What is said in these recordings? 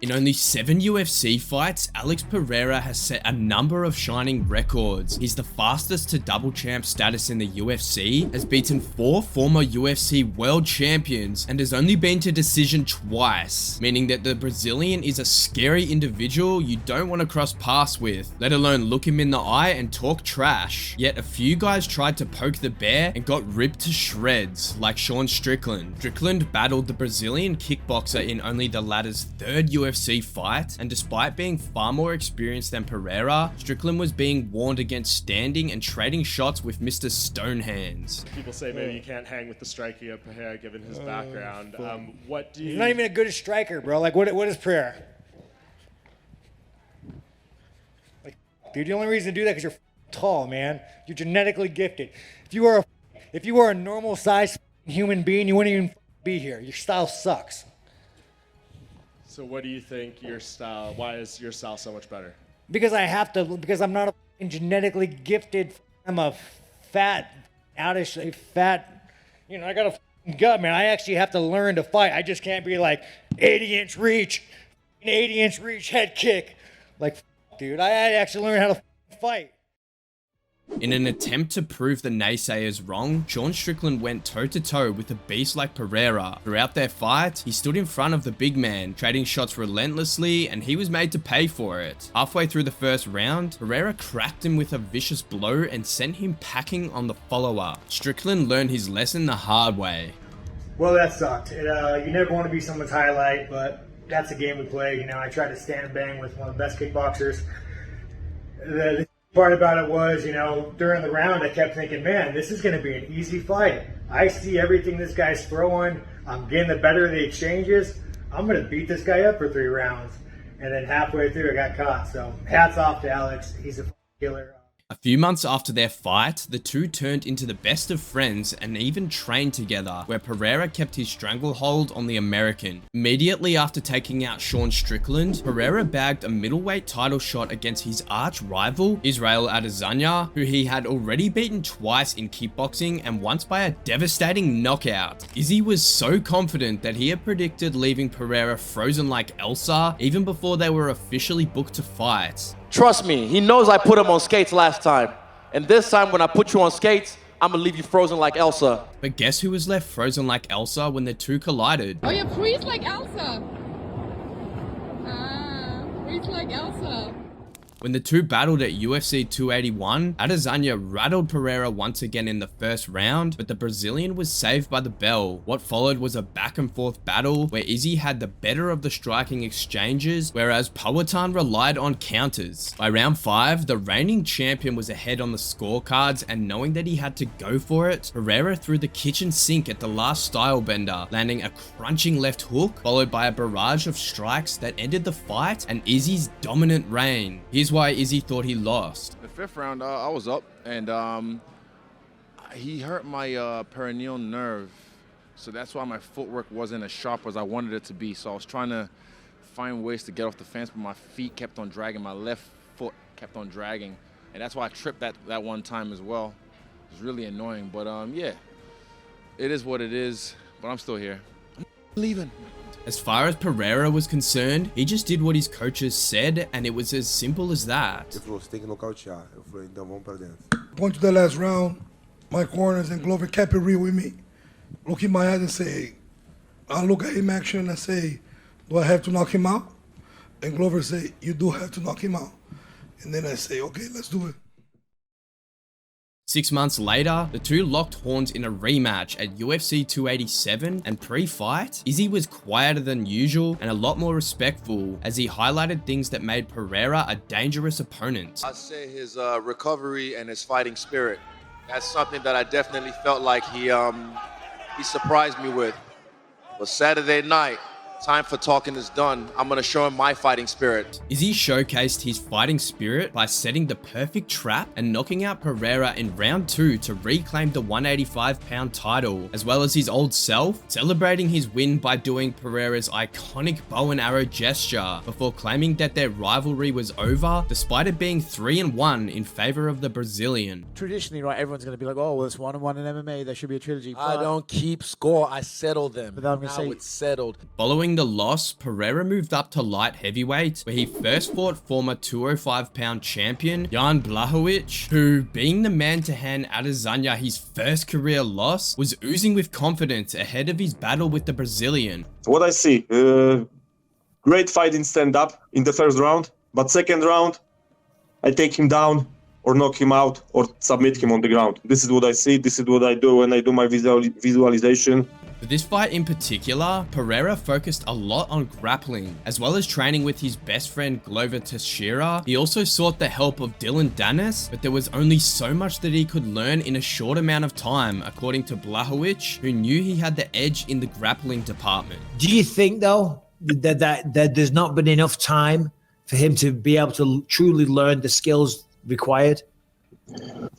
In only 7 UFC fights, Alex Pereira has set a number of shining records. He's the fastest to double champ status in the UFC, has beaten 4 former UFC world champions, and has only been to decision twice, meaning that the Brazilian is a scary individual you don't want to cross paths with, let alone look him in the eye and talk trash. Yet a few guys tried to poke the bear and got ripped to shreds, like Sean Strickland. Strickland battled the Brazilian kickboxer in only the latter's 3rd UFC fight, and despite being far more experienced than Pereira, Strickland was being warned against standing and trading shots with Mr. Stonehands. People say maybe you can't hang with the striking of Pereira given his background. What do you... He's not even a good striker, bro. Like, what is Pereira? Like, dude, the only reason to do that is because you're tall, man. You're genetically gifted. If you were a normal sized human being, you wouldn't even be here. Your style sucks. So what do you think your style, why is your style so much better? Because I'm not a genetically gifted, I'm a fat, you know, I got a gut, man. I actually have to learn to fight. I just can't be like 80-inch reach, head kick. Like, dude, I actually learned how to fight. In an attempt to prove the naysayers wrong, Sean Strickland went toe-to-toe with a beast like Pereira. Throughout their fight, he stood in front of the big man, trading shots relentlessly, and he was made to pay for it. Halfway through the first round, Pereira cracked him with a vicious blow and sent him packing on the follow-up. Strickland learned his lesson the hard way. Well, that sucked. You never want to be someone's highlight, but that's the game we play. You know, I tried to stand and bang with one of the best kickboxers. The part about it was, you know, during the round, I kept thinking, man, this is going to be an easy fight. I see everything this guy's throwing. I'm getting the better of the exchanges. I'm going to beat this guy up for 3 rounds. And then halfway through, I got caught. So hats off to Alex. He's a killer. A few months after their fight, the two turned into the best of friends and even trained together, where Pereira kept his stranglehold on the American. Immediately after taking out Sean Strickland, Pereira bagged a middleweight title shot against his arch rival, Israel Adesanya, who he had already beaten twice in kickboxing and once by a devastating knockout. Izzy was so confident that he had predicted leaving Pereira frozen like Elsa even before they were officially booked to fight. Trust me, he knows I put him on skates last time. And this time when I put you on skates, I'm gonna leave you frozen like Elsa. But guess who was left frozen like Elsa when the two collided? Oh, you freeze like Elsa. Freeze like Elsa. When the two battled at UFC 281, Adesanya rattled Pereira once again in the first round, but the Brazilian was saved by the bell. What followed was a back and forth battle where Izzy had the better of the striking exchanges, whereas Powhatan relied on counters. By round 5, the reigning champion was ahead on the scorecards, and knowing that he had to go for it, Pereira threw the kitchen sink at the last style bender, landing a crunching left hook, followed by a barrage of strikes that ended the fight and Izzy's dominant reign. Here's why Izzy thought he lost. The 5th round, I was up, and he hurt my perineal nerve, so that's why my footwork wasn't as sharp as I wanted it to be. So I was trying to find ways to get off the fence, but my feet kept on dragging, my left foot kept on dragging, and that's why I tripped that one time as well. It was really annoying, but yeah, it is what it is, but I'm still here. I'm leaving. As far as Pereira was concerned, he just did what his coaches said, and it was as simple as that. Ele falou, você tem que nocautear. Eu falei, então vamos para dentro. Going to the last round, my corners and Glover kept it real with me. Look in my eyes and say, I look at him action and say, do I have to knock him out? And Glover say, you do have to knock him out. And then I say, okay, let's do it. 6 months later, the two locked horns in a rematch at UFC 287, and pre-fight, Izzy was quieter than usual and a lot more respectful as he highlighted things that made Pereira a dangerous opponent. I say his recovery and his fighting spirit. That's something that I definitely felt like he surprised me with. But Saturday night, time for talking is done. I'm gonna show him my fighting spirit. Izzy showcased his fighting spirit by setting the perfect trap and knocking out Pereira in round 2 to reclaim the 185-pound title, as well as his old self, celebrating his win by doing Pereira's iconic bow and arrow gesture before claiming that their rivalry was over, despite it being 3-1 in favor of the Brazilian. Traditionally, right, everyone's going to be like, oh, well, it's 1-1 in MMA, there should be a trilogy. I don't keep score, I settle them. But I'm gonna now say, it's settled. Following Following the loss, Pereira moved up to light heavyweight, where he first fought former 205-pound champion Jan Blachowicz, who, being the man to hand Adesanya his first career loss, was oozing with confidence ahead of his battle with the Brazilian. What I see, great fight in stand-up in the first round, but second round, I take him down or knock him out or submit him on the ground. This is what I see, this is what I do when I do my visualization. For this fight in particular, Pereira focused a lot on grappling, as well as training with his best friend Glover Teixeira. He also sought the help of Dylan Danis, but there was only so much that he could learn in a short amount of time, according to Blachowicz, who knew he had the edge in the grappling department. Do you think, though, that there's not been enough time for him to be able to truly learn the skills required?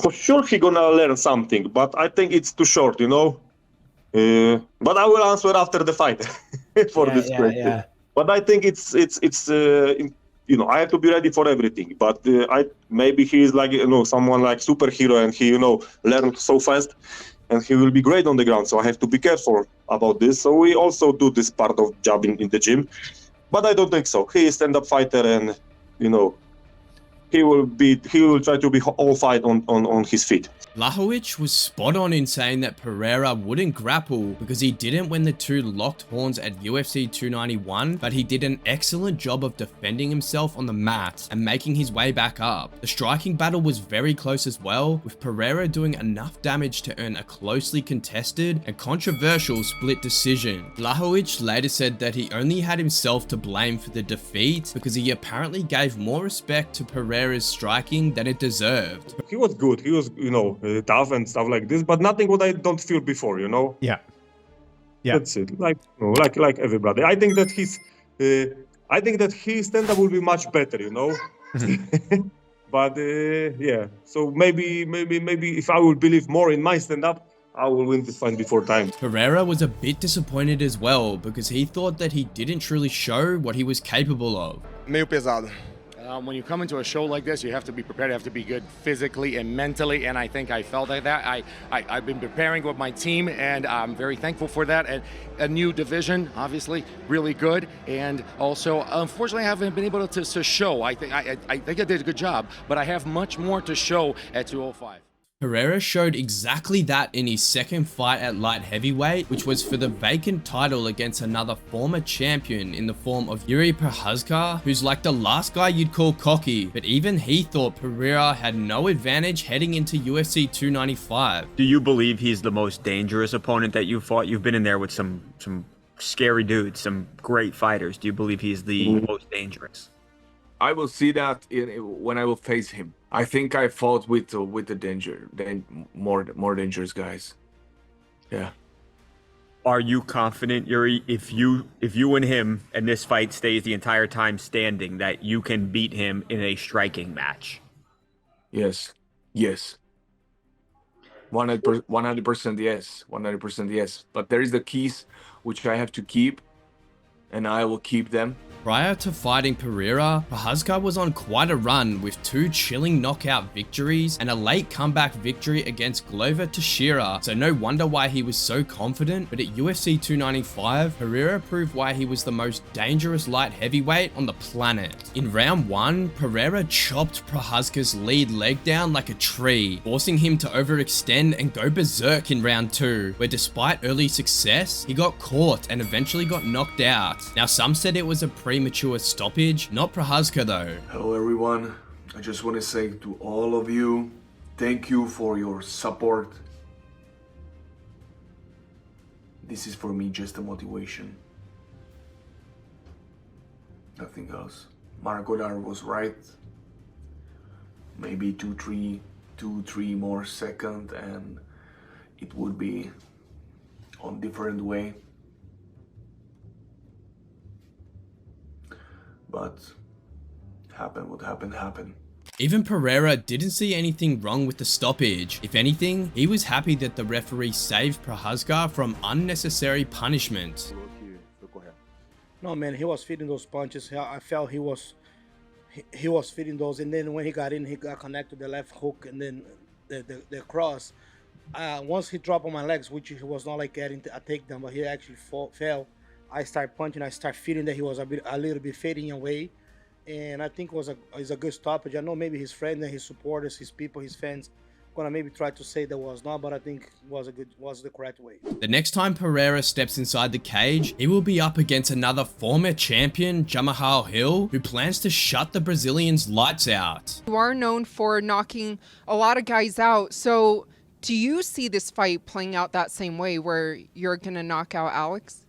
For sure he's gonna learn something, but I think it's too short, you know? But I will answer after the fight for this question. Yeah. But I think it's you know, I have to be ready for everything. But maybe he is like, you know, someone like superhero, and he, you know, learned so fast, and he will be great on the ground. So I have to be careful about this. So we also do this part of job in the gym, but I don't think so. He is stand-up fighter, and you know, he will try to be all fight on his feet. Blachowicz was spot on in saying that Pereira wouldn't grapple because he didn't when the two locked horns at UFC 291, but he did an excellent job of defending himself on the mat and making his way back up. The striking battle was very close as well, with Pereira doing enough damage to earn a closely contested and controversial split decision. Blachowicz later said that he only had himself to blame for the defeat because he apparently gave more respect to Pereira's striking than it deserved. He was good, he was, you know, tough and stuff like this, but nothing what I don't feel before, you know. Yeah. That's it. Like, you know, like everybody. I think that his stand-up will be much better, you know. But yeah. So maybe if I will believe more in my stand-up, I will win this fight before time. Pereira was a bit disappointed as well because he thought that he didn't truly show what he was capable of. Meio pesado. When you come into a show like this, you have to be prepared. You have to be good physically and mentally, and I think I felt like that. I've been preparing with my team, and I'm very thankful for that. And a new division, obviously, really good. And also, unfortunately, I haven't been able to show. I think I did a good job, but I have much more to show at 205. Pereira showed exactly that in his second fight at light heavyweight, which was for the vacant title against another former champion in the form of Yuri Prochazka, who's like the last guy you'd call cocky, but even he thought Pereira had no advantage heading into UFC 295. Do you believe he's the most dangerous opponent that you've fought? You've been in there with some scary dudes, some great fighters. Do you believe he's the most dangerous? I will see that when I will face him. I think I fought with the more dangerous guys. Yeah. Are you confident, Yuri, if you and him and this fight stays the entire time standing, that you can beat him in a striking match? Yes. 100% yes. 100% yes. But there is the keys which I have to keep, and I will keep them. Prior to fighting Pereira, Prochazka was on quite a run with 2 chilling knockout victories and a late comeback victory against Glover Teixeira, so no wonder why he was so confident. But at UFC 295, Pereira proved why he was the most dangerous light heavyweight on the planet. In round 1, Pereira chopped Prochazka's lead leg down like a tree, forcing him to overextend and go berserk in round 2, where despite early success, he got caught and eventually got knocked out. Now some said it was a premature stoppage, not Prochazka though. Hello everyone, I just want to say to all of you, thank you for your support. This is for me just a motivation. Nothing else. Mark Godard was right. Maybe 2-3 more seconds and it would be on different way. But what happened. Even Pereira didn't see anything wrong with the stoppage. If anything, he was happy that the referee saved Prochazka from unnecessary punishment. No man, he was feeding those punches. I felt he was feeding those, and then when he got in, he got connected to the left hook and then the cross. Once he dropped on my legs, which he was not like getting a takedown, but he actually fell. I start punching. I start feeling that he was a little bit fading away, and I think it was a good stoppage. I know maybe his friends and his supporters, his people, his fans, gonna maybe try to say that was not, but I think was the correct way. The next time Pereira steps inside the cage, he will be up against another former champion, Jamahal Hill, who plans to shut the Brazilian's lights out. You are known for knocking a lot of guys out, so do you see this fight playing out that same way where you're gonna knock out Alex?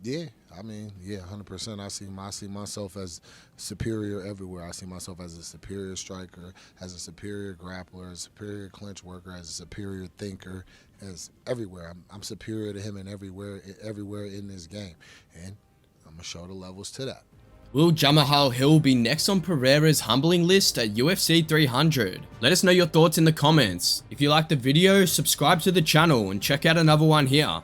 Yeah, I mean, yeah, 100%. I see myself as superior everywhere. I see myself as a superior striker, as a superior grappler, as a superior clinch worker, as a superior thinker, as everywhere. I'm superior to him in everywhere in this game, and I'm gonna show the levels to that. Will Jamahal Hill be next on Pereira's humbling list at UFC 300? Let us know your thoughts in the comments. If you liked the video, subscribe to the channel and check out another one here.